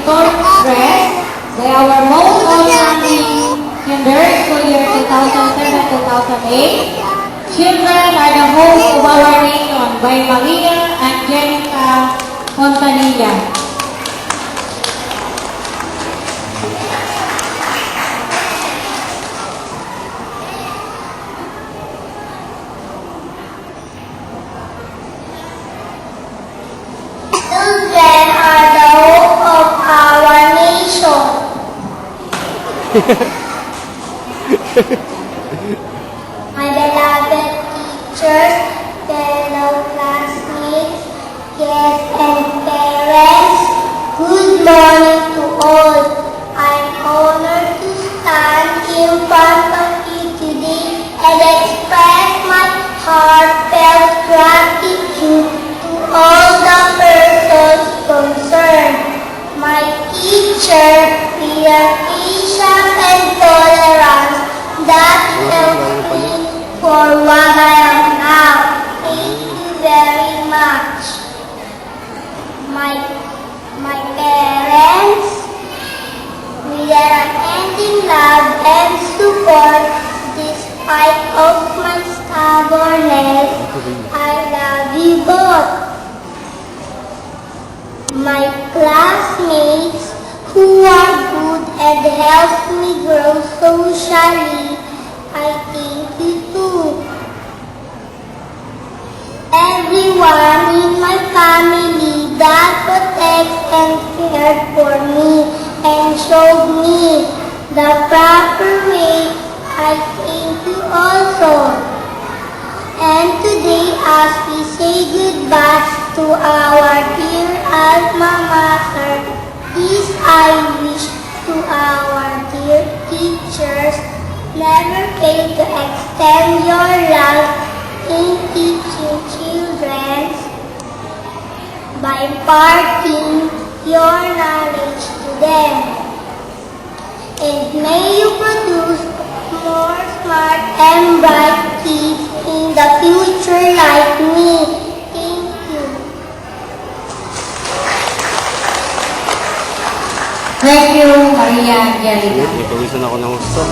victorious dress by our most outstanding kinder school year 2007-2008. Children are the hope of our nation by Maria Angelica Fontanilla. Children are the hope of our nation. My beloved teachers, fellow classmates, guests, and parents, good morning to all. I'm honored to stand in front of you today and express my heartfelt gratitude to all the persons concerned. My teacher, their patience and tolerance that helped me for what I am now. Thank you very much. My parents, with their unending love and support, despite of my stubbornness, I love you both. My classmates who are good and help me grow socially, I thank you too. Everyone in my family that protects and cared for me and showed me the proper way, I thank you also. And today, as we say goodbye to our dear alma mater, this I wish to our dear teachers, never fail to extend your love in teaching children by imparting your knowledge to them. And may you produce more smart and bright kids in the future like me. Thank you. Thank you, Maria Angelica. Ikawisan ako ng gusto.